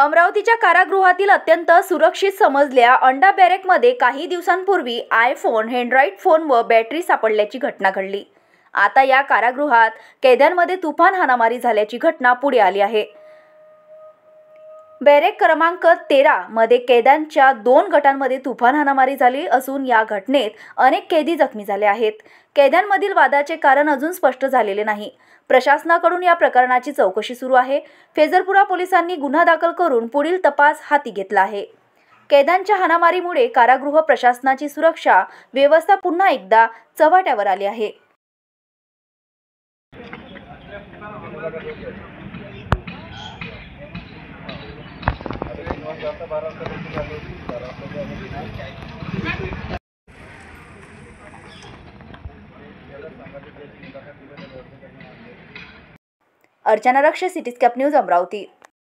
अमरावतीच्या कारागृहातील अत्यंत सुरक्षित समजल्या अंडा बॅरेकमध्ये काही दिवसांपूर्वी आयफोन, अँड्रॉइड फोन व बॅटरी सापडल्याची घटना घडली। आता या कारागृहात कैद्यांमध्ये तुफान हाणामारी झाल्याची घटना पुढे आली आहे। बॅरेक क्रमांक 13 मध्ये कैद्यांच्या 2 गटांमध्ये तुफान हाणामारी झाली असून या घटनेत अनेक कैदी जखमी झाले आहेत। कैद्यांमधील वादाचे कारण अजून स्पष्ट झालेले नाही। प्रशासनाकडून या प्रकरणाची चौकशी सुरू आहे। फेजरपुरा पोलिसांनी गुन्हा दाखल करून पुढील तपास हाती घेतला आहे। कैद्यांच्या हाणामारीमुळे कारागृह प्रशासनाची सुरक्षा व्यवस्था पुन्हा एकदा चव्हाट्यावर आली आहे। अर्चना रक्ष, सिटीस्कॅप न्यूज, अमरावती।